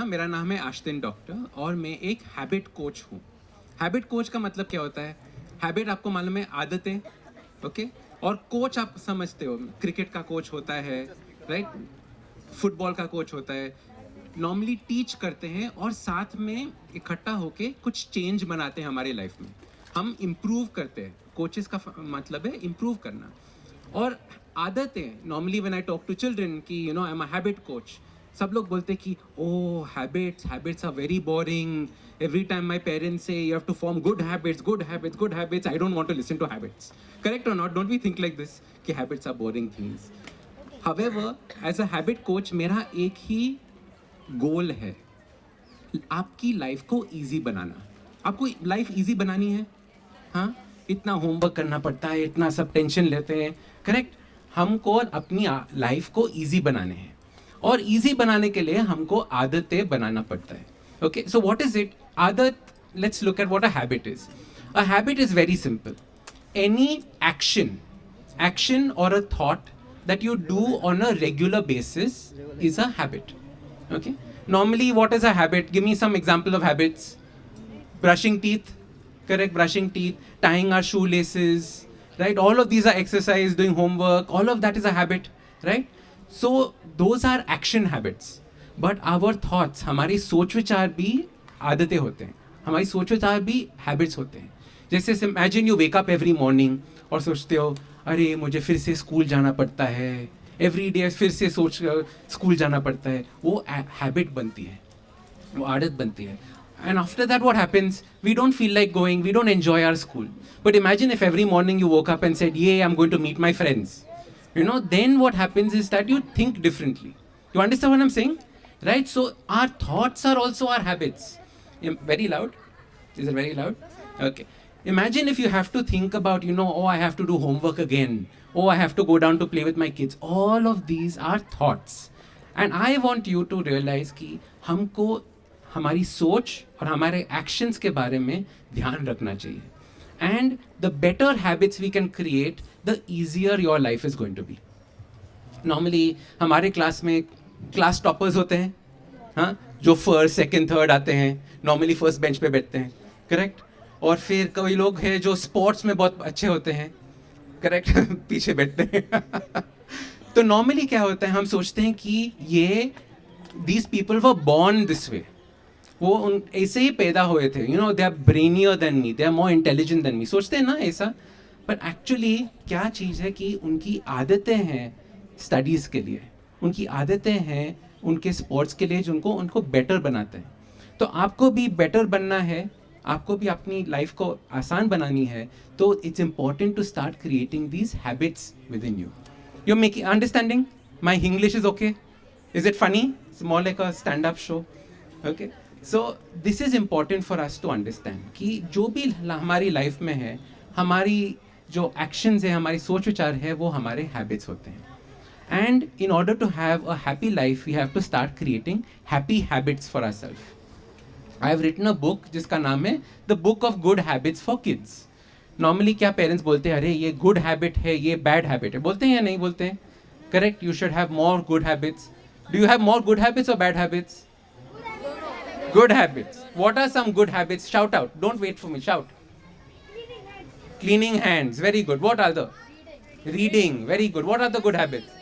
मेरा नाम है आश्दिन डॉक्टर और मैं एक हैबिट कोच हूँ। हैबिट कोच का मतलब क्या होता है? हैबिट आपको मालूम है, आदतें, ओके। और कोच आप समझते हो, क्रिकेट का कोच होता है, राइट? फुटबॉल का कोच होता है। नॉर्मली टीच करते हैं और साथ में इकट्ठा होके कुछ चेंज बनाते हैं हमारी लाइफ में। हम इम्प्रूव करते हैं। कोचेस का मतलब है इम्प्रूव करना। और आदतें, normally when I talk to children कि I am a habit coach, सब लोग बोलते कि oh habits habits are very boring, every time my parents say you have to form good habits, good habits, good habits, I don't want to listen to habits. Correct or not? Don't we think like this कि habits are boring things? However as a habit coach मेरा एक ही गोल है, आपकी life को easy बनाना। आपको life easy बनानी है, हाँ? इतना होमवर्क करना पड़ता है, इतना सब टेंशन लेते हैं, करेक्ट? हमको अपनी लाइफ को इजी बनाने हैं और इजी बनाने के लिए हमको आदतें बनाना पड़ता है। Okay, so what is it? आदत, let's look at what a habit is. A habit is very simple. Any action or a thought that you do on a regular basis is a habit. Okay, normally what is a habit? Give me some example of habits. Brushing teeth, correct? Brushing teeth, tying our shoelaces, right? All of these are exercise, doing homework, all of that is a habit, right? So those are action habits. But our thoughts, हमारी सोच विचार भी आदतें होते हैं, हमारी सोच विचार भी हैबिट्स होते हैं। जैसे imagine you wake up every morning और सोचते हो अरे मुझे फिर से स्कूल जाना पड़ता है, एवरी डे फिर से सोच स्कूल जाना पड़ता है। वो हैबिट बनती है, वो आदत बनती है। And after that what happens? We don't feel like going, we don't enjoy our school. But imagine if every morning you woke up and said, yay, I'm going to meet my friends. Then what happens is that you think differently. You understand what I'm saying? Right? So our thoughts are also our habits. Very loud? Is it very loud? Okay. Imagine if you have to think about, oh, I have to do homework again. Oh, I have to go down to play with my kids. All of these are thoughts. And I want you to realize कि हमको हमारी सोच और हमारे actions के बारे में ध्यान रखना चाहिए. And the better habits we can create, the easier your life is going to be. Normally हमारे क्लास में क्लास टॉपर्स होते हैं, हाँ, जो फर्स्ट सेकंड थर्ड आते हैं, नॉर्मली फर्स्ट बेंच पे बैठते हैं, करेक्ट? और फिर कई लोग हैं जो स्पोर्ट्स में बहुत अच्छे होते हैं, करेक्ट? पीछे बैठते हैं. तो नॉर्मली क्या होता है, हम सोचते हैं कि ये these people were born this way, वो उन ऐसे ही पैदा हुए थे, they are brainier than me, they are more intelligent than me, सोचते हैं ना ऐसा. पर एक्चुअली क्या चीज़ है कि उनकी आदतें हैं स्टडीज़ के लिए, उनकी आदतें हैं उनके स्पोर्ट्स के लिए, जिनको उनको बेटर बनाते हैं. तो आपको भी बेटर बनना है, आपको भी अपनी लाइफ को आसान बनानी है, तो it's important to start creating these habits within you. You making understanding? My English is okay? Is it funny? It's more like a stand up show. Okay, so this is important for us to understand कि जो भी हमारी life में है, हमारी जो actions है, हमारी सोच विचार है, वो हमारे हैबिट्स होते हैं. And in order to have a happy life, we have to start creating happy habits for ourselves. I have written a book जिसका नाम है The Book of Good Habits for Kids. Normally क्या parents बोलते हैं, अरे ये good habit है, ये बैड हैबिट है, बोलते हैं या नहीं बोलते हैं? Correct, you should have more good habits. Do you have more good habits or bad habits? Good habits. What are some good habits? Shout out. Don't wait for me. Shout. Cleaning hands. Very good. What are the? Reading. Very good. What are the good habits?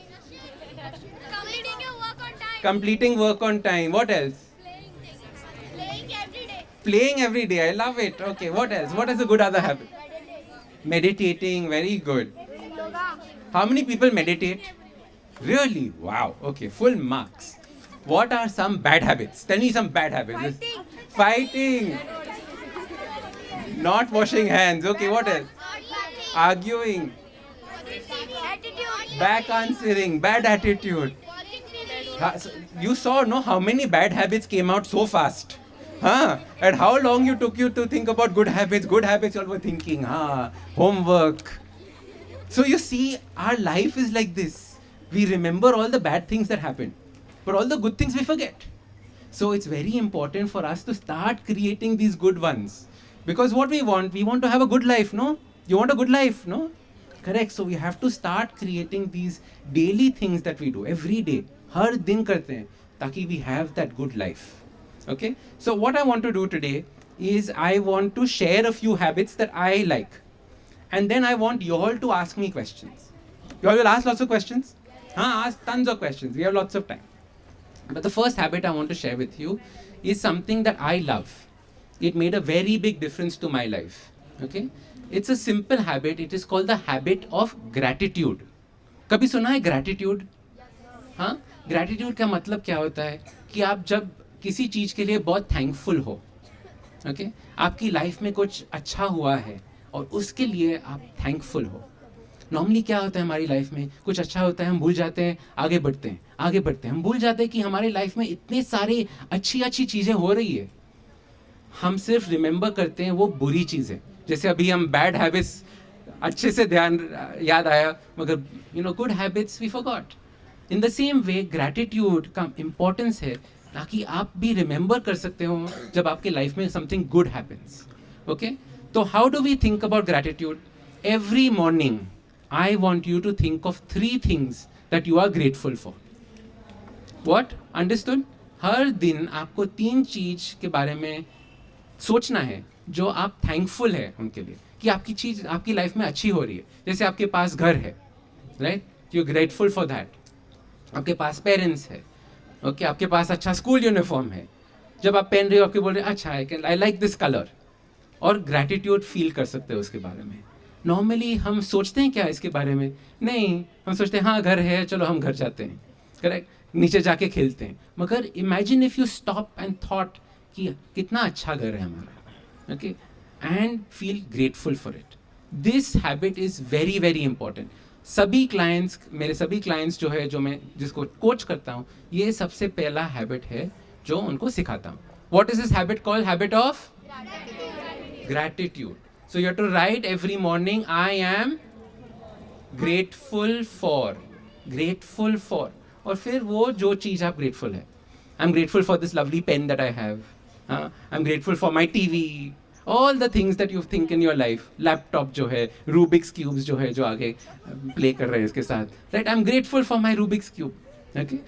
Completing work on time. What else? Playing every day. Playing every day. I love it. Okay. What else? What is a good other habit? Meditating. Very good. How many people meditate? Really? Wow. Okay. Full marks. What are some bad habits? Tell me some bad habits. Fighting. Not washing hands. Okay. What else? Arguing. Attitude. Back answering. Bad attitude. You saw, no, how many bad habits came out so fast, huh? And how long you took you to think about good habits? Good habits you all were thinking, homework. So you see, our life is like this. We remember all the bad things that happened, but all the good things we forget. So it's very important for us to start creating these good ones, because what we want to have a good life, no? You want a good life, no? Correct. So we have to start creating these daily things that we do every day. हर दिन करते हैं, ताकि we have that good life. Okay, so what I want to do today is I want to share a few habits that I like, and then I want you all to ask me questions. You all will ask lots of questions? Ask tons of questions. We have lots of time. But the first habit I want to share with you is something that I love. It made a very big difference to my life. Okay? It's a simple habit. It is called the habit of gratitude. कभी सुना है gratitude? हाँ? Gratitude का मतलब क्या होता है कि आप जब किसी चीज़ के लिए बहुत थैंकफुल हो, okay? आपकी लाइफ में कुछ अच्छा हुआ है और उसके लिए आप थैंकफुल हो. नॉर्मली क्या होता है हमारी लाइफ में, कुछ अच्छा होता है, हम भूल जाते हैं, आगे बढ़ते हैं, हम भूल जाते हैं कि हमारी लाइफ में इतने सारे अच्छी चीज़ें हो रही है. हम सिर्फ रिमेंबर करते हैं वो बुरी चीज़ें. जैसे अभी हम बैड हैबिट्स अच्छे से याद आया, मगर good habits we forgot. In the same way gratitude का इम्पोर्टेंस है ताकि आप भी रिमेंबर कर सकते हो जब आपके लाइफ में समथिंग गुड हैपन्स. ओके, तो how do we think about gratitude? Every morning I want you to think of 3 things that you are grateful for. What? Understood? हर दिन आपको 3 चीज़ के बारे में सोचना है जो आप थैंकफुल है उनके लिए, कि आपकी चीज़ आपकी लाइफ में अच्छी हो रही है. जैसे आपके पास घर है, right? You grateful for that. आपके पास पेरेंट्स है, ओके, आपके पास अच्छा स्कूल यूनिफॉर्म है. जब आप पहन रहे हो, आपके बोल रहे हैं अच्छा आई लाइक दिस कलर, और ग्रैटिट्यूड फील कर सकते हो उसके बारे में. नॉर्मली हम सोचते हैं क्या इसके बारे में? नहीं, हम सोचते हैं हाँ घर है, चलो हम घर जाते हैं, करेक्ट, नीचे जाके खेलते हैं. मगर imagine if you stop and thought कि कितना अच्छा घर है हमारा, okay, and feel grateful for it. This habit is very very important. सभी क्लाइंट्स, मेरे सभी क्लाइंट्स जो है, जो मैं जिसको कोच करता हूँ, ये सबसे पहला हैबिट है जो उनको सिखाता हूँ. What is this habit called? Habit of gratitude. So you have to write every morning, I am grateful for. Grateful for. और फिर वो जो चीज़ आप grateful है. I'm grateful for this lovely pen that I have. I'm grateful for my TV. All the things that you think in your life. Laptop जो है, Rubik's cubes जो है, जो आगे play कर रहे हैं इसके साथ. Right? I'm grateful for my Rubik's cube. Okay?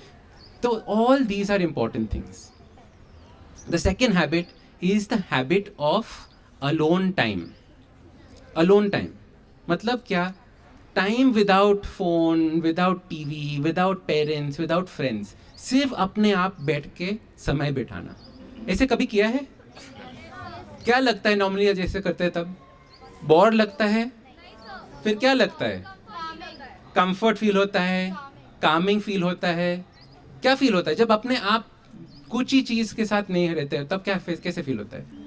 So all these are important things. The second habit is the habit of alone time. Alone time मतलब क्या? Time without phone, without TV, without parents, without friends, सिर्फ अपने आप बैठ के समय बिठाना. ऐसे कभी किया है? क्या लगता है नॉर्मली जैसे करते हैं तब? बोर लगता है? फिर क्या लगता है? कंफर्ट फील होता है, कामिंग फील होता है. क्या फील होता है जब अपने आप कुछ ही चीज़ के साथ नहीं रहते हैं? तब क्या कैसे फील होता है?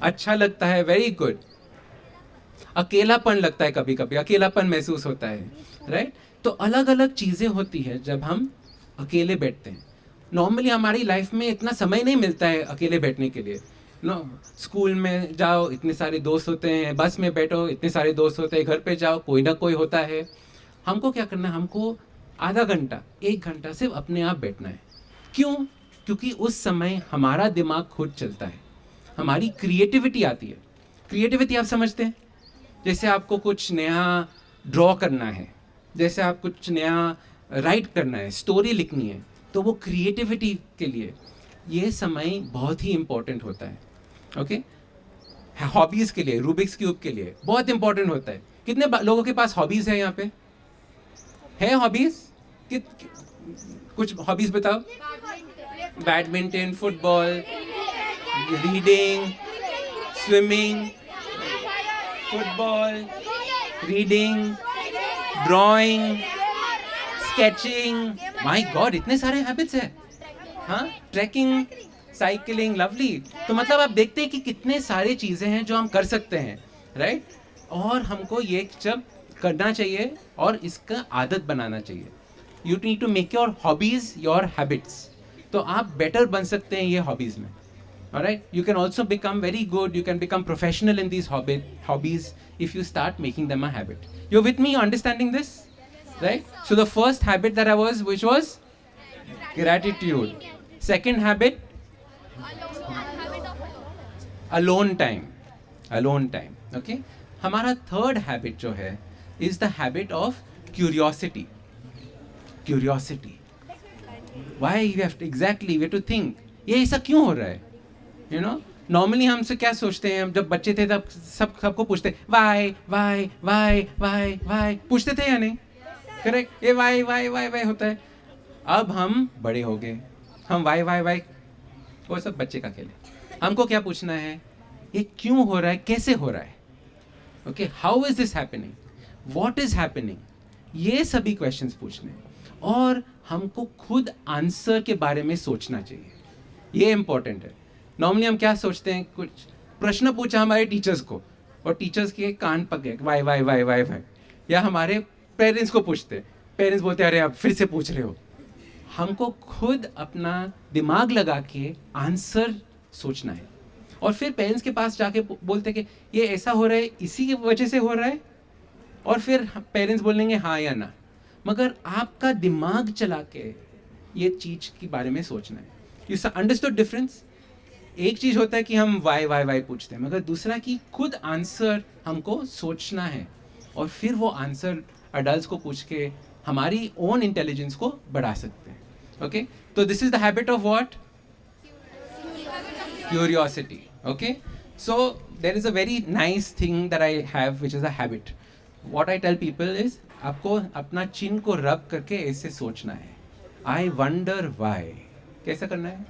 अच्छा लगता है. Very good. अकेलापन लगता है, कभी कभी अकेलापन महसूस होता है, राइट? तो अलग अलग चीज़ें होती है जब हम अकेले बैठते हैं. नॉर्मली हमारी लाइफ में इतना समय नहीं मिलता है अकेले बैठने के लिए. स्कूल में जाओ, इतने सारे दोस्त होते हैं, बस में बैठो, इतने सारे दोस्त होते हैं, घर पे जाओ, कोई ना कोई होता है. हमको क्या करना है? हमको आधा घंटा, 1 घंटा सिर्फ अपने आप बैठना है. क्यों? क्योंकि उस समय हमारा दिमाग खुद चलता है, हमारी क्रिएटिविटी आती है. क्रिएटिविटी आप समझते हैं? जैसे आपको कुछ नया ड्रॉ करना है, जैसे आप कुछ नया राइट करना है, स्टोरी लिखनी है, तो वो क्रिएटिविटी के लिए ये समय बहुत ही इम्पोर्टेंट होता है. ओके, हॉबीज़ के लिए, रूबिक्स क्यूब के लिए बहुत इम्पोर्टेंट होता है. कितने लोगों के पास हॉबीज़ है यहाँ पे? है हॉबीज़? कुछ हॉबीज़ बताओ. Badminton, football, reading, swimming, football, reading, drawing, sketching. My God, इतने सारे हैबिट्स हैं. हाँ, ट्रैकिंग, साइकिलिंग, लवली. तो मतलब आप देखते हैं कि कितने सारे चीज़ें हैं जो हम कर सकते हैं, राइट? और हमको ये जब करना चाहिए और इसका आदत बनाना चाहिए. You need to make your hobbies your habits. तो आप बेटर बन सकते हैं ये हॉबीज़ में. Alright, you can also become very good, you can become professional in these hobbies if you start making them a habit. You're with me, understanding this? Right? So the first habit that which was gratitude. Second habit, alone time. Alone time. Okay? हमारा third habit जो है is the habit of curiosity. Curiosity. Why you have to exactly we have to think ये ऐसा क्यों हो रहा है? You know, normally हमसे क्या सोचते हैं, हम जब बच्चे थे तब सबको पूछते why why why why why, पूछते थे या नहीं? करेक्ट, ये वाई वाई वाई वाई होता है. अब हम बड़े हो गए, हम वाई वाई वाई, वो सब बच्चे का खेल है. हमको क्या पूछना है, ये क्यों हो रहा है, कैसे हो रहा है, okay, how is this happening, what is happening, ये सभी क्वेश्चंस पूछने हैं. और हमको खुद आंसर के बारे में सोचना चाहिए, ये इंपॉर्टेंट है. नॉर्मली हम क्या सोचते हैं, कुछ प्रश्न पूछा हमारे टीचर्स को और टीचर्स के कान पक गए why why why why why, या हमारे पेरेंट्स को पूछते, पेरेंट्स बोलते अरे आप फिर से पूछ रहे हो. हमको खुद अपना दिमाग लगा के आंसर सोचना है. और फिर पेरेंट्स के पास जाके बोलते कि ये ऐसा हो रहा है, इसी की वजह से हो रहा है, और फिर पेरेंट्स बोलेंगे हाँ या ना. मगर आपका दिमाग चला के ये चीज़ के बारे में सोचना है. You understood difference? एक चीज़ होता है कि हम वाई वाई वाई पूछते हैं, मगर दूसरा कि खुद आंसर हमको सोचना है और फिर वो आंसर अडल्ट्स को पूछ के हमारी ओन इंटेलिजेंस को बढ़ा सकते हैं. ओके, तो this is the habit of what? Curiosity. Okay, so there is a very nice thing that I have which is a habit. What I tell people is, आपको अपना चिन को रब करके ऐसे सोचना है, आई वंडर वाई. कैसा करना है?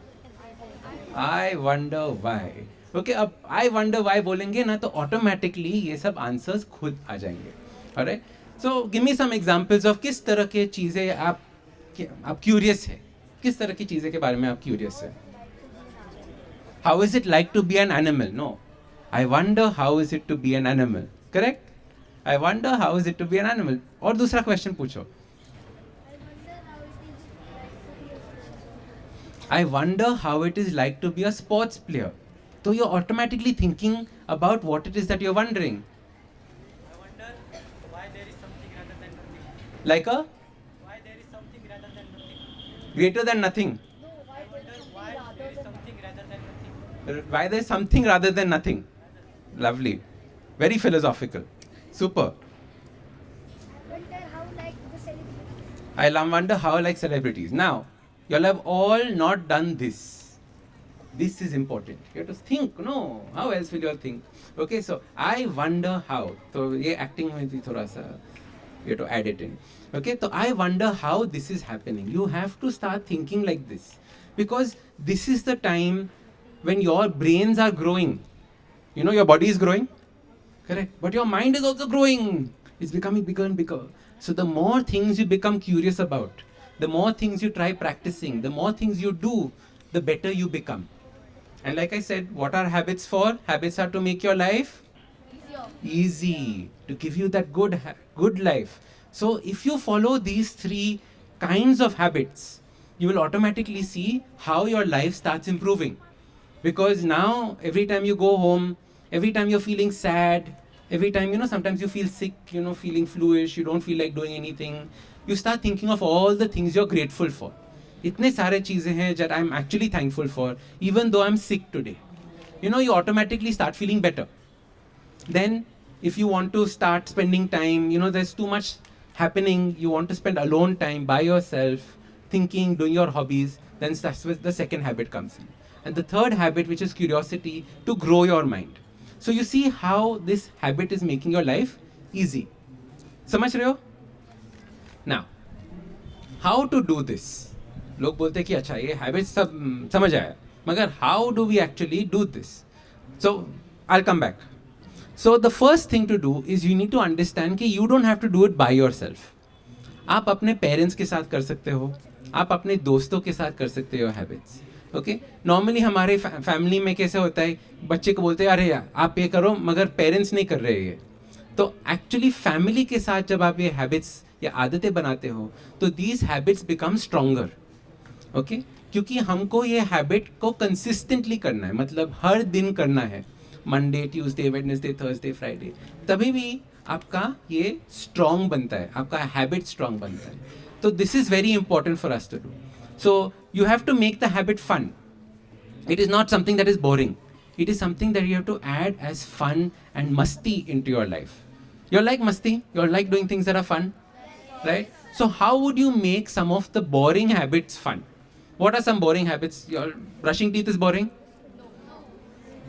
I wonder why. ओके, अब आई वंडर वाई बोलेंगे ना तो ऑटोमेटिकली ये सब आंसर्स खुद आ जाएंगे. Alright, so give me some examples of किस तरह के चीज़ें आप क्यूरियस है, किस तरह की चीज़ें के बारे में आप क्यूरियस है. How is it like to be an animal? No, I wonder how is it to be an animal. Correct, I wonder how is it to be an animal. और दूसरा क्वेश्चन पूछो, I wonder how it is like to be a sports player. So you're automatically thinking about what it is that you're wondering. I wonder why there is something rather than nothing. Like a? Why there is something rather than nothing. Greater than nothing. I wonder why there is something rather than nothing. Why there is something rather than nothing. Lovely. Very philosophical. Super. Wonder how like the celebrity. I wonder how like celebrities. Now, you'll have all not done this. This is important. You have to think, no, how else will you all think? Okay, so I wonder how. So ये acting में भी थोड़ा सा you have to add it in. Okay, so I wonder how this is happening. You have to start thinking like this, because this is the time when your brains are growing. You know, your body is growing, correct? But your mind is also growing. It's becoming bigger and bigger. So the more things you become curious about, the more things you try practicing, the more things you do, the better you become. And like I said, what are habits for? Habits are to make your life easy, to give you that good life. So if you follow these three kinds of habits, you will automatically see how your life starts improving. Because now every time you go home, every time you're feeling sad, every time, you know, sometimes you feel sick, you know, feeling fluish, you don't feel like doing anything, you start thinking of all the things you're grateful for. इतने सारे चीज़ें हैं that I'm actually thankful for, even though I'm sick today. You know, you automatically start feeling better. Then, if you want to start spending time, you know, there's too much happening, you want to spend alone time by yourself, thinking, doing your hobbies, then that's where the second habit comes in. And the third habit, which is curiosity, to grow your mind. So you see how this habit is making your life easy. समझ रहे हो? Now, how to do this? लोग बोलते हैं कि अच्छा ये habit सब समझ आया, मगर how do we actually do this? So I'll come back. So the first thing to do is you need to understand कि you don't have to do it by yourself. आप अपने पेरेंट्स के साथ कर सकते हो, आप अपने दोस्तों के साथ कर सकते हो हैबिट्स. ओके, नॉर्मली हमारे फैमिली में कैसे होता है, बच्चे को बोलते हैं अरे यार आप ये करो, मगर पेरेंट्स नहीं कर रहे ये. तो एक्चुअली फैमिली के साथ जब आप ये हैबिट्स या आदतें बनाते हो तो these habits become stronger. Okay, क्योंकि हमको ये हैबिट को कंसिस्टेंटली करना है, मतलब हर दिन करना है, Monday, Tuesday, Wednesday, Thursday, Friday, तभी भी आपका ये स्ट्रॉन्ग बनता है, आपका हैबिट स्ट्रॉन्ग बनता है. तो this is very important for us to do. So you have to make the habit fun. It is not something that is boring. It is something that you have to add as fun and masti into your life. You're like masti, you're like doing things that are fun, right? So how would you make some of the boring habits fun? What are some boring habits? Your brushing teeth is boring?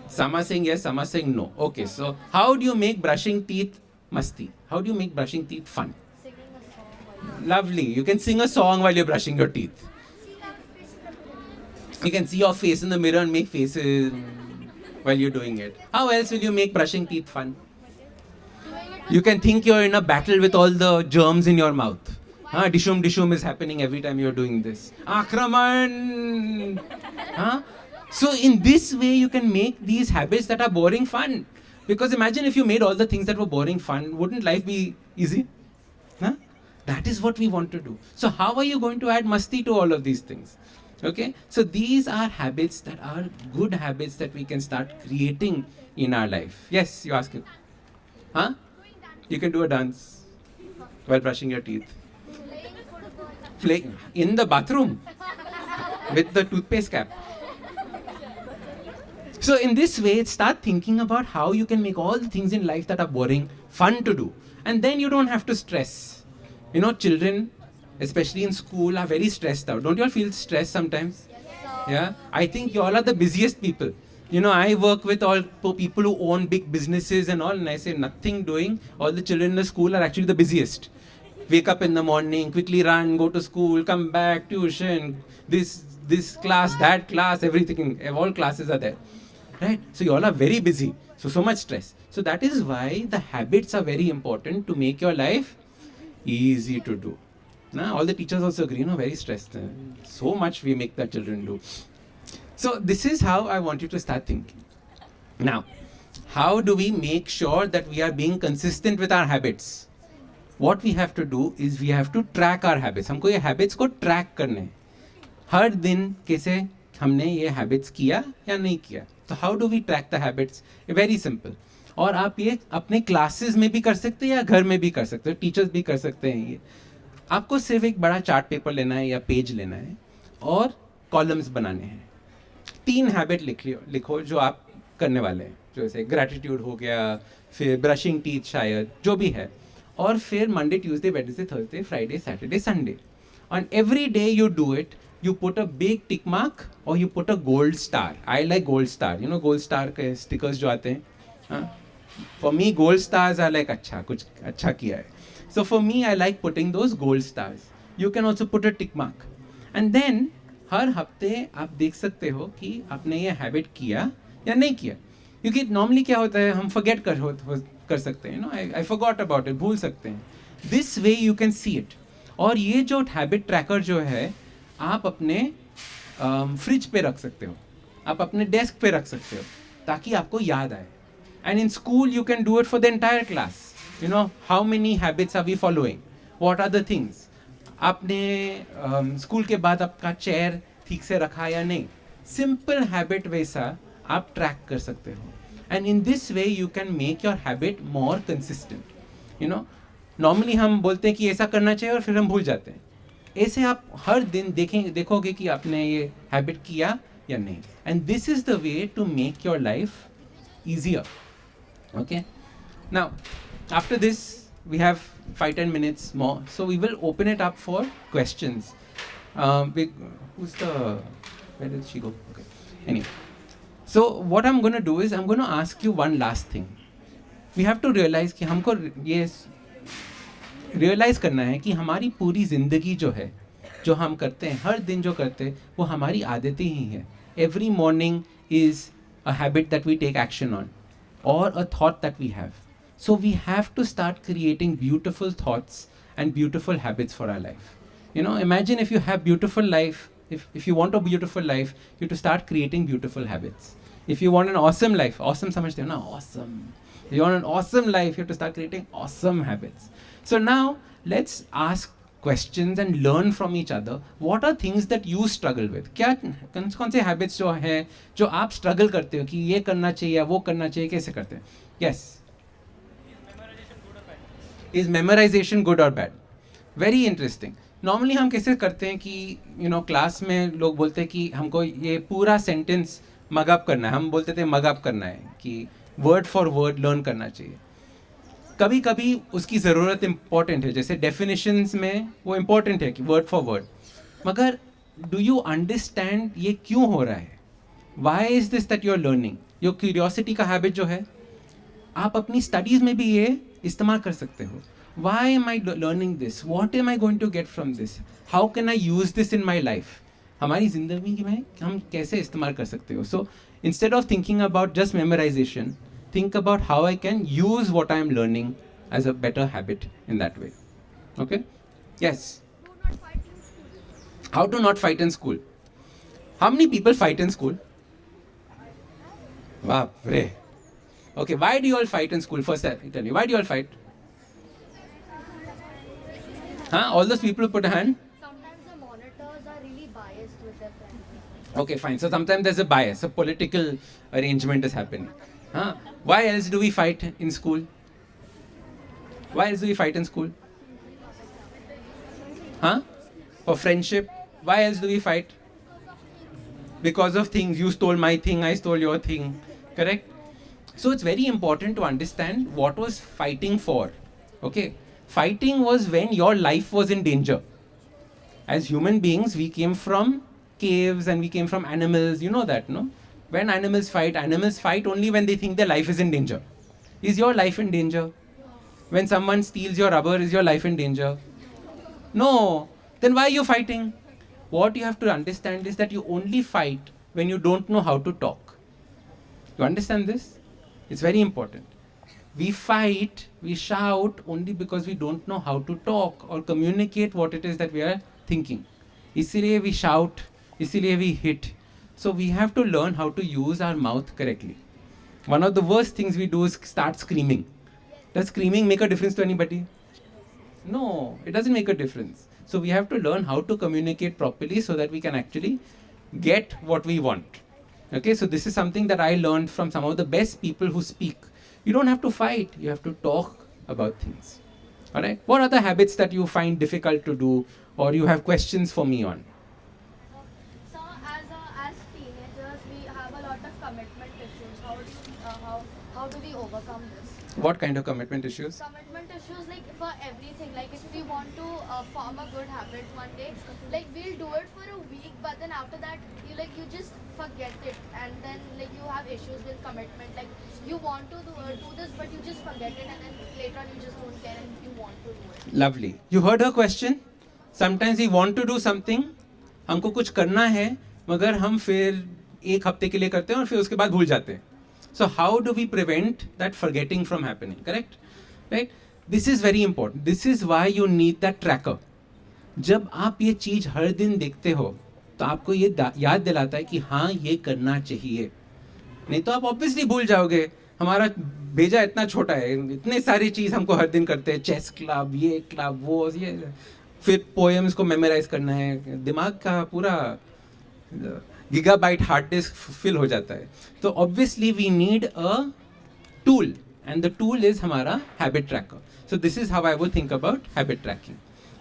Some are saying yes, some are saying no. Okay, so how do you make brushing teeth masti? How do you make brushing teeth fun? Singing a song. Lovely. You can sing a song while you're brushing your teeth. See our face in the mirror. You can see your face in the mirror and make faces while you're doing it. How else will you make brushing teeth fun? You can think you're in a battle with all the germs in your mouth. Dishum dishum is happening every time you're doing this. Akraman! So in this way, you can make these habits that are boring fun. Because imagine if you made all the things that were boring fun, wouldn't life be easy? That is what we want to do. So how are you going to add masti to all of these things? Okay, so these are habits that are good habits that we can start creating in our life. Yes, you ask it. You can do a dance while brushing your teeth. Playing football. Play in the bathroom with the toothpaste cap. So in this way, start thinking about how you can make all the things in life that are boring fun to do. And then you don't have to stress. You know, children, especially in school, are very stressed out. Don't you all feel stressed sometimes? Yeah, I think you all are the busiest people. You know, I work with all people who own big businesses and all, and I say nothing doing. All the children in the school are actually the busiest. Wake up in the morning, quickly run, go to school, come back, tuition, this class, that class, everything, all classes are there. Right? So you all are very busy. So much stress. So that is why the habits are very important to make your life easy to do. Now, all the teachers also agree, very stressed. So much we make the children do. So this is how I want you to start thinking. Now, how do we make sure that we are being consistent with our habits? What we have to do is we have to track our habits. हमको ये habits को track करने हैं. हर दिन कैसे हमने ये habits किया या नहीं किया. So how do we track the habits? Very simple. और आप ये अपने classes में भी कर सकते हैं या घर में भी कर सकते हो. Teachers भी कर सकते हैं ये. आपको सिर्फ एक बड़ा चार्ट पेपर लेना है या पेज लेना है और कॉलम्स बनाने हैं. 3 हैबिट लिखो जो आप करने वाले हैं. जैसे ग्रैटिट्यूड हो गया, फिर ब्रशिंग टीथ शायद, जो भी है. और फिर Monday, Tuesday, Wednesday, Thursday, Friday, Saturday, Sunday. On every day you do it. You put a big tick mark or you put a gold star. I like gold star. You know gold star के stickers जो आते हैं. For me, gold stars are like अच्छा, कुछ अच्छा किया है. So for me, I like putting those gold stars. You can also put a tick mark. And then हर हफ्ते आप देख सकते हो कि आपने ये हैबिट किया या नहीं किया. क्योंकि नॉर्मली क्या होता है, हम फॉरगेट कर सकते हैं. I forgot about it, भूल सकते हैं. This way you can see it. और ये जो हैबिट ट्रैकर जो है, आप अपने फ्रिज पे रख सकते हो, आप अपने डेस्क पे रख सकते हो, ताकि आपको याद आए. And in school you can do it for the entire class. How many habits are we following, what are the things. आपने स्कूल के बाद आपका चेयर ठीक से रखा या नहीं. सिंपल हैबिट वैसा आप ट्रैक कर सकते हो. And in this way you can make your habit more consistent. Normally हम बोलते हैं कि ऐसा करना चाहिए और फिर हम भूल जाते हैं. ऐसे आप हर दिन देखोगे कि आपने ये हैबिट किया या नहीं. And this is the way to make your life easier. Okay, now after this we have 5-10 minutes more, so we will open it up for questions. Where did she go? Okay, anyway, so what I'm going to do is I'm going to ask you one last thing. We have to realize कि हमको ये realise करना है कि हमारी पूरी ज़िंदगी जो है, जो हम करते हैं, हर दिन जो करते हैं, वो हमारी आदतें ही हैं. Every morning is a habit that we take action on or a thought that we have. So we have to start creating beautiful thoughts and beautiful habits for our life. Imagine if you have beautiful life, if you want a beautiful life, you have to start creating beautiful habits. If you want an awesome life, awesome समझते हो ना, awesome. If you want an awesome life, you have to start creating awesome habits. So now let's ask questions and learn from each other. What are things that you struggle with? क्या कौन से habits जो हैं जो आप struggle करते हो कि ये करना चाहिए या वो करना चाहिए, कैसे करते हैं? Yes. Is memorization good or bad? Very interesting. Normally हम कैसे करते हैं कि क्लास में लोग बोलते हैं कि हमको ये पूरा सेंटेंस मग अप करना है. हम बोलते थे मग अप करना है कि वर्ड फॉर वर्ड लर्न करना चाहिए. कभी कभी उसकी ज़रूरत इम्पॉर्टेंट है, जैसे डेफिनेशंस में वो इम्पॉर्टेंट है कि वर्ड फॉर वर्ड. मगर डू यू अंडरस्टैंड ये क्यों हो रहा है? Why is this that you are learning? Your curiosity का हैबिट जो है, आप अपनी स्टडीज में भी ये इस्तेमाल कर सकते हो. Why am I learning this? What am I going to get from this? How can I use this in my life? हमारी जिंदगी में हम कैसे इस्तेमाल कर सकते हो? So instead of thinking about just memorisation, think about how I can use what I am learning as a better habit in that way. Okay? Yes. Do not fight in school. How to not fight in school? How many people fight in school? Wow. Okay, why do you all fight in school? First, I tell you, why do you all fight? Huh? All those people who put a hand? Sometimes the monitors are really biased with their friends. Okay, fine. So sometimes there's a bias, a political arrangement is happening. Huh? Why else do we fight in school? Why else do we fight in school? Huh? For friendship. Why else do we fight? Because of things. You stole my thing, I stole your thing. Correct? So it's very important to understand what was fighting for. Okay? Fighting was when your life was in danger. As human beings, we came from caves and we came from animals. You know that, no? When animals fight only when they think their life is in danger. Is your life in danger? When someone steals your rubber, is your life in danger? No. Then why are you fighting? What you have to understand is that you only fight when you don't know how to talk. You understand this? It's very important. We fight, we shout only because we don't know how to talk or communicate what it is that we are thinking. Isliye we shout, isliye we hit. So we have to learn how to use our mouth correctly. One of the worst things we do is start screaming. Does screaming make a difference to anybody? No, it doesn't make a difference. So we have to learn how to communicate properly so that we can actually get what we want. Okay, so this is something that I learned from some of the best people who speak. You don't have to fight, you have to talk about things. Alright, what are the habits that you find difficult to do or you have questions for me on? So as teenagers, we have a lot of commitment issues. How do we overcome this? What kind of commitment issues? Commitment issues like for everything. Like if we want to form a good habit one day, like we'll do it for a week, but then after that you just forget it, and then like you have issues with commitment. Like you want to do this, but you just forget it, and then later on you just don't care and you want to do it. Lovely. You heard her question? Sometimes we want to do something, हमको कुछ करना है, मगर हम फिर एक हफ्ते के लिए करते हैं और फिर उसके बाद भूल जाते हैं. So how do we prevent that forgetting from happening? Correct? Right? This is very important. This is why you need that tracker. जब आप ये चीज हर दिन देखते हो तो आपको ये याद दिलाता है कि हाँ ये करना चाहिए. नहीं तो आप ऑब्वियसली भूल जाओगे. हमारा भेजा इतना छोटा है, इतने सारी चीज हमको हर दिन करते हैं. चेस क्लब, ये क्लब, वो ये, फिर पोएम्स को मेमोराइज करना है. दिमाग का पूरा gigabyte hard disk fill हो जाता है. तो obviously we need a tool, and the tool is हमारा habit tracker. So this is how I would think about habit tracking.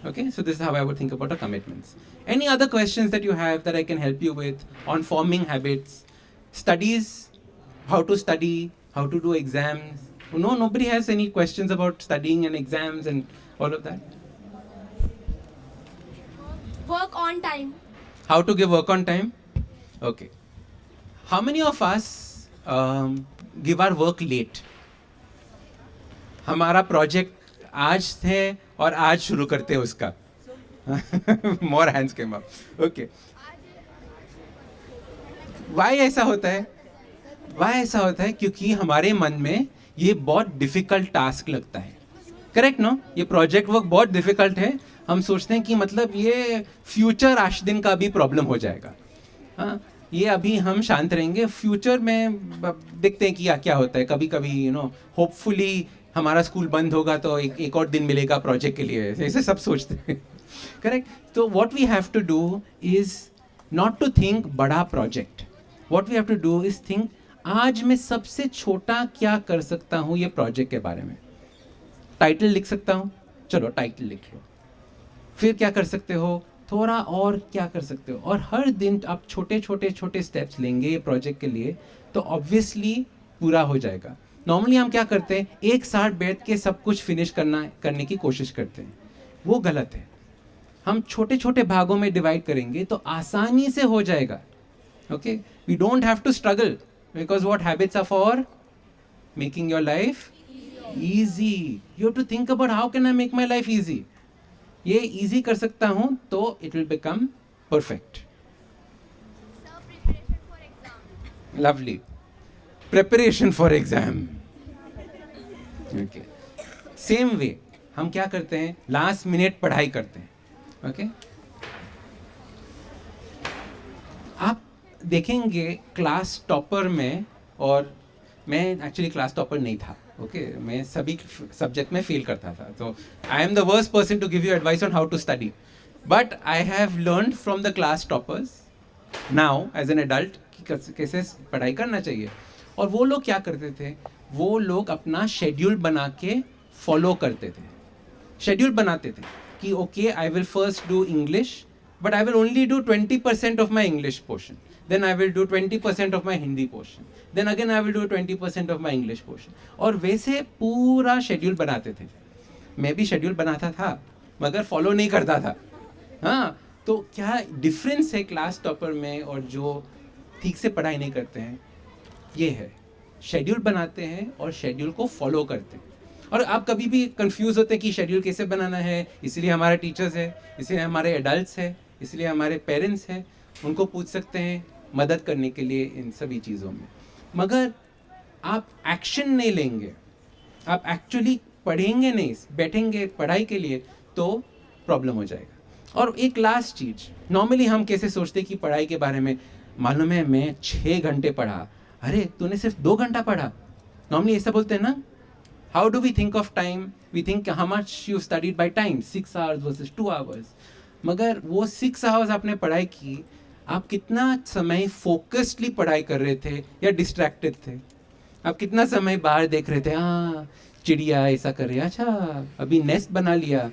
Okay, so this is how I would think about our commitments. Any other questions that you have that I can help you with on forming habits? Studies, how to study, how to do exams? No, nobody has any questions about studying and exams and all of that? Work on time. How to give work on time? Okay. How many of us give our work late? हमारा project आज है और आज शुरू करते हैं उसका. More hands came up. Okay. Why ऐसा होता है? Why ऐसा होता है? क्योंकि हमारे मन में ये बहुत डिफिकल्ट टास्क लगता है. Correct no? ये प्रोजेक्ट वर्क बहुत डिफिकल्ट है. हम सोचते हैं कि मतलब ये फ्यूचर आशदिन का भी प्रॉब्लम हो जाएगा. हाँ, ये अभी हम शांत रहेंगे, फ्यूचर में देखते हैं कि क्या होता है. कभी कभी होपफुली हमारा स्कूल बंद होगा तो एक और दिन मिलेगा प्रोजेक्ट के लिए, ऐसे सब सोचते हैं. करेक्ट. तो what we have to do is not to think बड़ा project. What we have to do is think आज मैं सबसे छोटा क्या कर सकता हूँ ये प्रोजेक्ट के बारे में. टाइटल लिख सकता हूँ, चलो टाइटल लिख लो. फिर क्या कर सकते हो, थोड़ा और क्या कर सकते हो. और हर दिन आप छोटे छोटे छोटे स्टेप्स लेंगे ये प्रोजेक्ट के लिए तो ऑब्वियसली पूरा हो जाएगा. नॉर्मली हम क्या करते हैं, एक साथ बैठ के सब कुछ फिनिश करने की कोशिश करते हैं. वो गलत है. हम छोटे छोटे भागों में डिवाइड करेंगे तो आसानी से हो जाएगा. Okay, we don't have to struggle because what habits are for making your life easy. You have to think about how can I make my life easy. ये easy कर सकता हूँ तो it will become perfect. Sir, preparation for exam. Lovely. Preparation for exam. Okay. Same way हम क्या करते हैं, last minute पढ़ाई करते हैं. Okay. आप देखेंगे क्लास टॉपर में, और मैं एक्चुअली क्लास टॉपर नहीं था. ओके, मैं सभी सब्जेक्ट में फेल करता था, तो I am the worst person to give you advice on how to study. But I have learned from the class toppers now as an adult कि कैसे पढ़ाई करना चाहिए. और वो लोग क्या करते थे, वो लोग अपना शेड्यूल बना के फॉलो करते थे. शेड्यूल बनाते थे कि okay, I will first do English, but I will only do 20% of my English portion. Then I will do 20% of my Hindi portion. Then again I will do 20% of my English portion. और वैसे पूरा schedule बनाते थे. मैं भी schedule बनाता था मगर फॉलो नहीं करता था. हाँ, तो क्या डिफरेंस है क्लास टॉपर में और जो ठीक से पढ़ाई नहीं करते हैं? ये है, शेड्यूल बनाते हैं और शेड्यूल को फॉलो करते हैं. और आप कभी भी कंफ्यूज होते हैं कि शेड्यूल कैसे बनाना है, इसलिए हमारे टीचर्स है, इसलिए हमारे एडल्ट्स है, इसलिए हमारे पेरेंट्स हैं, उनको पूछ सकते हैं मदद करने के लिए इन सभी चीज़ों में. मगर आप एक्शन नहीं लेंगे, आप एक्चुअली पढ़ेंगे नहीं, बैठेंगे पढ़ाई के लिए, तो प्रॉब्लम हो जाएगा. और एक लास्ट चीज़, नॉर्मली हम कैसे सोचते कि पढ़ाई के बारे में, मालूम है मैं 6 घंटे पढ़ा, अरे तूने सिर्फ 2 घंटा पढ़ा. नॉर्मली ऐसा बोलते हैं ना. How do we think of time? We think how much you studied by time, 6 hours versus 2 hours. मगर वो 6 आवर्स आपने पढ़ाई की, आप कितना समय फोकस्डली पढ़ाई कर रहे थे या डिस्ट्रैक्टेड थे? आप कितना समय बाहर देख रहे थे, हाँ चिड़िया ऐसा कर रही है, अच्छा अभी नेस्ट बना लिया,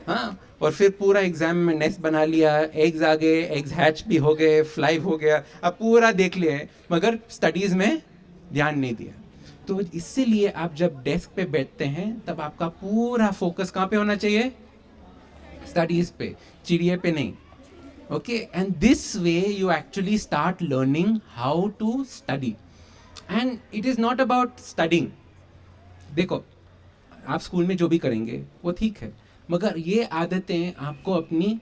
हाँ, और फिर पूरा एग्जाम में नेस्ट बना लिया, एग्स आ गए, एग्स हैच भी हो गए, फ्लाई हो गया, आप पूरा देख लिए मगर स्टडीज में ध्यान नहीं दिया. तो इसीलिए आप जब डेस्क पे बैठते हैं तब आपका पूरा फोकस कहाँ पे होना चाहिए? स्टडीज पे, चिड़िया पे नहीं. Okay, and this way you actually start learning how to study. And it is not about studying. देखो, आप स्कूल में जो भी करेंगे वो ठीक है, मगर ये आदतें आपको अपनी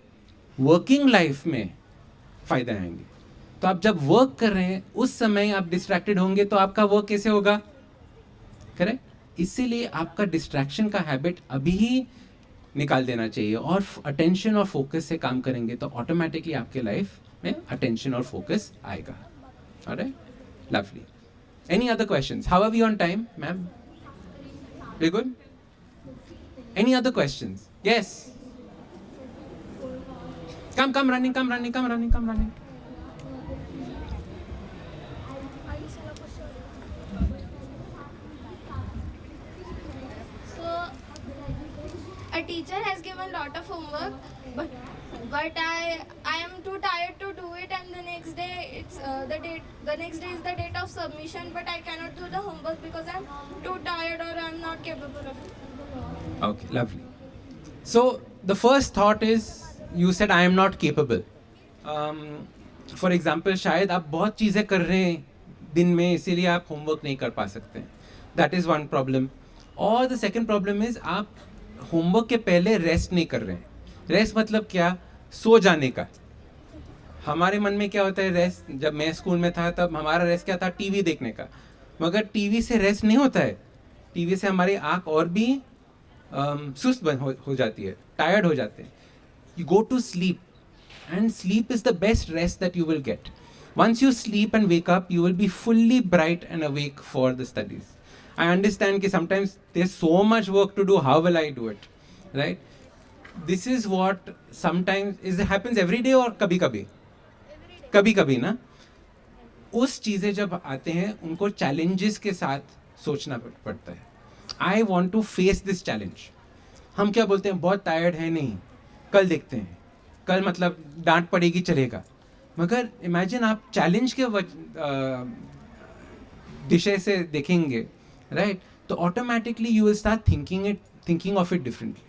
वर्किंग लाइफ में फ़ायदा आएंगे. तो आप जब वर्क कर रहे हैं उस समय आप डिस्ट्रैक्टेड होंगे तो आपका वर्क कैसे होगा? करेक्ट. इसीलिए आपका डिस्ट्रैक्शन का हैबिट अभी ही निकाल देना चाहिए और अटेंशन और फोकस से काम करेंगे तो ऑटोमेटिकली आपके लाइफ में अटेंशन और फोकस आएगा. Alright, lovely. Any other questions? How are we on time, ma'am? Very good. Any other questions? Yes, come running. A teacher has given lot of homework, but I am too tired to do it, and the next day it's the next day is the date of submission, but I cannot do the homework because I'm too tired or I'm not capable of it. Okay, lovely. So the first thought is you said I am not capable. For example, शायद आप बहुत चीज़ें कर रहे हैं दिन में, इसीलिए आप होमवर्क नहीं कर पा सकते हैं. That is one problem. और the second problem is आप होमवर्क के पहले रेस्ट नहीं कर रहे हैं. रेस्ट मतलब क्या? सो जाने का. हमारे मन में क्या होता है रेस्ट? जब मैं स्कूल में था तब हमारा रेस्ट क्या था? टीवी देखने का. मगर टीवी से रेस्ट नहीं होता है. टीवी से हमारी आँख और भी सुस्त हो जाती है, टायर्ड हो जाते हैं. You go to sleep, and sleep is the best rest that you will get. Once you sleep and wake up, you will be fully bright and awake for the studies. I understand that sometimes there's so much work to do. How will I do it? Right? This is what sometimes happens every day or कभी-कभी? कभी-कभी ना. उस चीज़ें जब आते हैं उनको challenges के साथ सोचना पड़ता है. I want to face this challenge. हम क्या बोलते हैं? बहुत टायर्ड है, नहीं, कल देखते हैं. कल मतलब डांट पड़ेगी, चलेगा. मगर इमेजिन आप चैलेंज के दिशा से देखेंगे, राइट? तो automatically you will start thinking of it differently.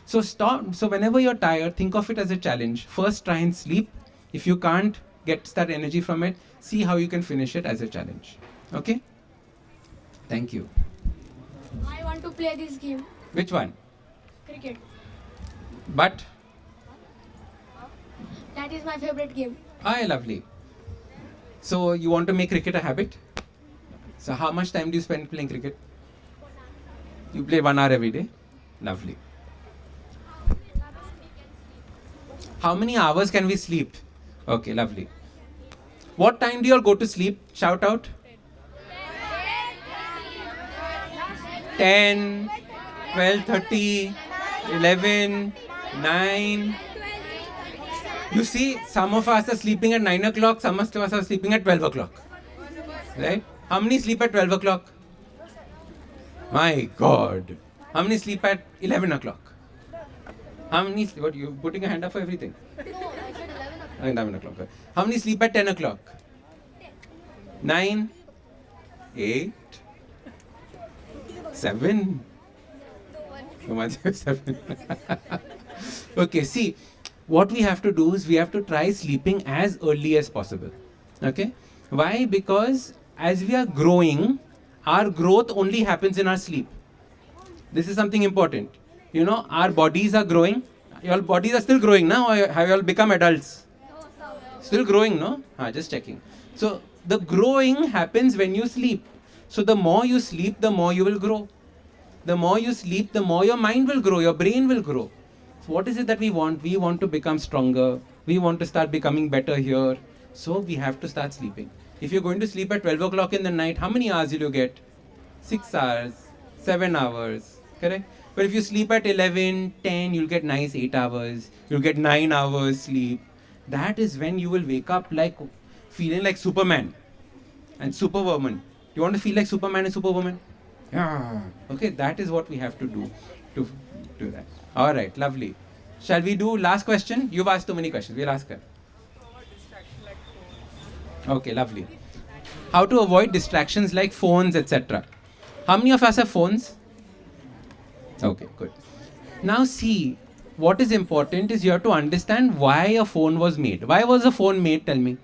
So stop. So whenever you're tired, think of it as a challenge. First, try and sleep. If you can't get that energy from it, see how you can finish it as a challenge. Okay? Thank you. I want to play this game, Which one? cricket. But, That is my favorite game. lovely. So you want to make cricket a habit? So how much time do you spend playing cricket? You play 1 hour every day? Lovely. How many hours can we sleep? Okay, lovely. What time do you all go to sleep? Shout out. 10, 12:30, 11, 9. You see, some of us are sleeping at 9 o'clock, some of us are sleeping at 12 o'clock. Right? How many sleep at 12 o'clock? My God. How many sleep at 11 o'clock? How many, what, you putting a hand up for everything? No, I said 11 o'clock. 11 o'clock. How many sleep at 10 o'clock? 9, 8, 7. No one says 7. Okay, see, what we have to do is we have to try sleeping as early as possible. Okay? Why? Because as we are growing, our growth only happens in our sleep. This is something important. You know, our bodies are growing. Your bodies are still growing now, or have you all become adults? Still growing, no? Just checking. So, the growing happens when you sleep. So, the more you sleep, the more you will grow. The more you sleep, the more your mind will grow, your brain will grow. So what is it that we want? We want to become stronger. We want to start becoming better here. So, we have to start sleeping. If you're going to sleep at 12 o'clock in the night, how many hours will you get? 6 hours, 7 hours, correct? But if you sleep at 11, 10, you'll get nice 8 hours. You'll get 9 hours sleep. That is when you will wake up like feeling like Superman and Superwoman. You want to feel like Superman and Superwoman? Yeah. Okay, that is what we have to do to do that. All right, lovely. Shall we do last question? You've asked too many questions. We'll ask her. Okay, lovely. How to avoid distractions like phones, etc. How many of us have phones? Okay, good. Now see, what is important is you have to understand why a phone was made. Why was a phone made? Tell me.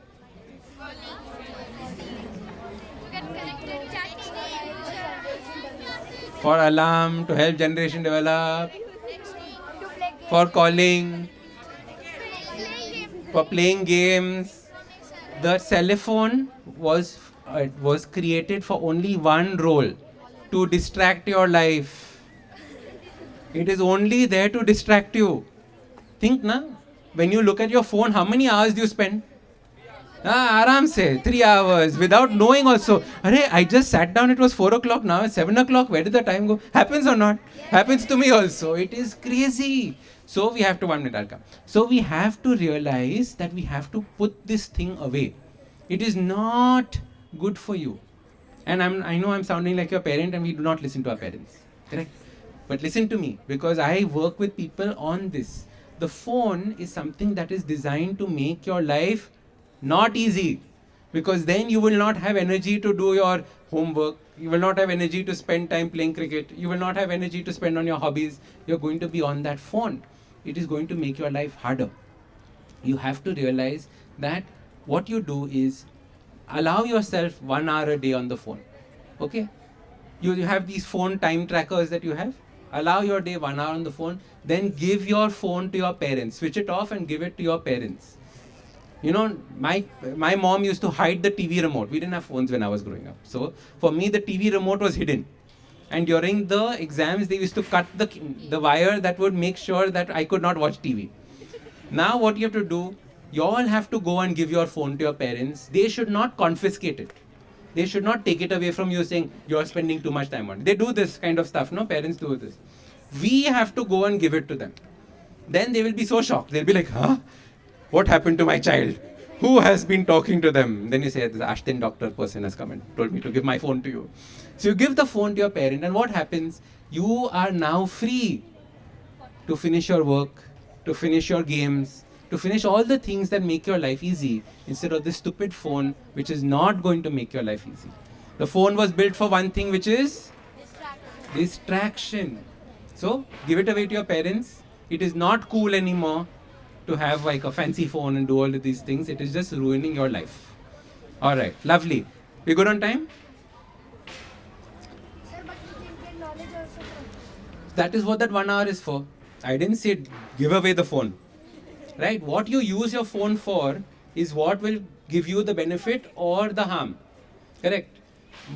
For alarm, to help generation develop, for calling, for playing games. The cell phone was created for only one role, to distract your life. It is only there to distract you. Think na, when you look at your phone, how many hours do you spend? Aram se, 3 hours, without knowing also. Arey, I just sat down, it was 4 o'clock, now it's 7 o'clock, where did the time go? Happens or not? Happens to me also. It is crazy. So we have to, 1 minute, I'll come. So we have to realize that we have to put this thing away. It is not good for you. And I know I'm sounding like your parent and we do not listen to our parents. Correct? But listen to me, because I work with people on this. The phone is something that is designed to make your life not easy, because then you will not have energy to do your homework. You will not have energy to spend time playing cricket. You will not have energy to spend on your hobbies. You're going to be on that phone. It is going to make your life harder. You have to realize that what you do is allow yourself 1 hour a day on the phone. Okay? You have these phone time trackers that you have. Allow your day 1 hour on the phone. Then give your phone to your parents. Switch it off and give it to your parents. You know, my mom used to hide the TV remote. We didn't have phones when I was growing up. So for me, the TV remote was hidden. And during the exams, they used to cut the wire that would make sure that I could not watch TV. Now what you have to do, you all have to go and give your phone to your parents. They should not confiscate it. They should not take it away from you saying, you're spending too much time on it. They do this kind of stuff, no? Parents do this. We have to go and give it to them. Then they will be so shocked. They'll be like, huh? What happened to my child? Who has been talking to them? Then you say, this Ashdin Doctor person has come and told me to give my phone to you. So you give the phone to your parent, and what happens? You are now free to finish your work, to finish your games, to finish all the things that make your life easy, instead of this stupid phone which is not going to make your life easy. The phone was built for one thing, which is distraction. So give it away to your parents. It is not cool anymore to have like a fancy phone and do all of these things. It is just ruining your life. All right, lovely. We good on time? Sir, but we can get knowledge also from. That is what that 1 hour is for. I didn't say give away the phone. Right? What you use your phone for is what will give you the benefit or the harm. Correct?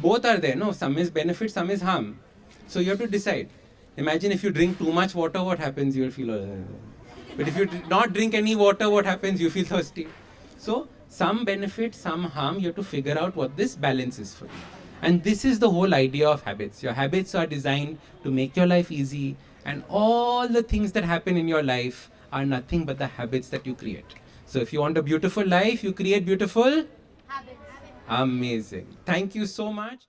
Both are there. No, some is benefit, some is harm. So you have to decide. Imagine if you drink too much water, what happens? You'll feel. But if you not drink any water, what happens? You feel thirsty. So some benefit, some harm. You have to figure out what this balance is for you. And this is the whole idea of habits. Your habits are designed to make your life easy, and all the things that happen in your life are nothing but the habits that you create. So if you want a beautiful life, you create beautiful Habits. Amazing. Thank you so much.